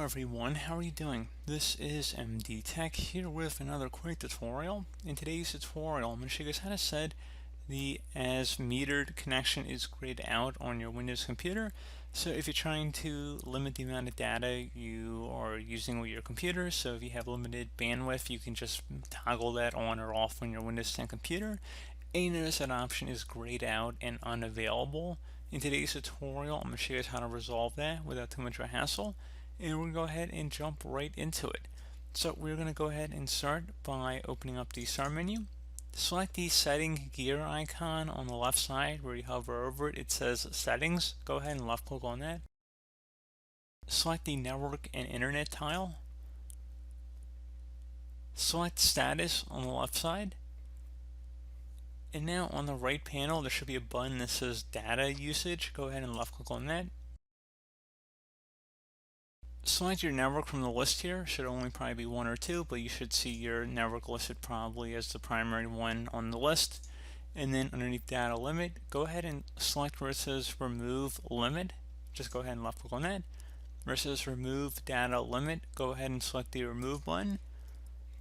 everyone, how are you doing? This is MD Tech here with another quick tutorial. In today's tutorial, I'm going to show you guys how to set the as metered connection is grayed out on your Windows computer. So if you're trying to limit the amount of data you are using with your computer, so if you have limited bandwidth, you can just toggle that on or off on your Windows 10 computer. And you notice that option is grayed out and unavailable. In today's tutorial, I'm going to show you guys how to resolve that without too much of a hassle. And we're going to go ahead and jump right into it. So we're going to go ahead and start by opening up the Start menu. Select the setting gear icon on the left side where you hover over it. It says Settings. Go ahead and left click on that. Select the Network and Internet tile. Select Status on the left side. And now on the right panel there should be a button that says Data Usage. Go ahead and left click on that. Select your network from the list here. Should only probably be one or two, but you should see your network listed probably as the primary one on the list. And then underneath data limit, go ahead and select where it says remove limit. Just go ahead and left click on that. Where it says remove data limit, go ahead and select the remove button.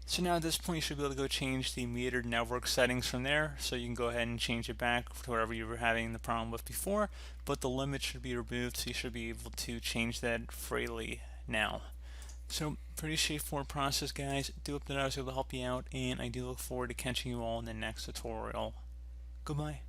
So now at this point you should be able to go change the metered network settings from there, so you can go ahead and change it back to whatever you were having the problem with before, but the limit should be removed, so you should be able to change that freely now. So pretty straightforward process, guys. Do hope that I was able to help you out, and I do look forward to catching you all in the next tutorial. Goodbye.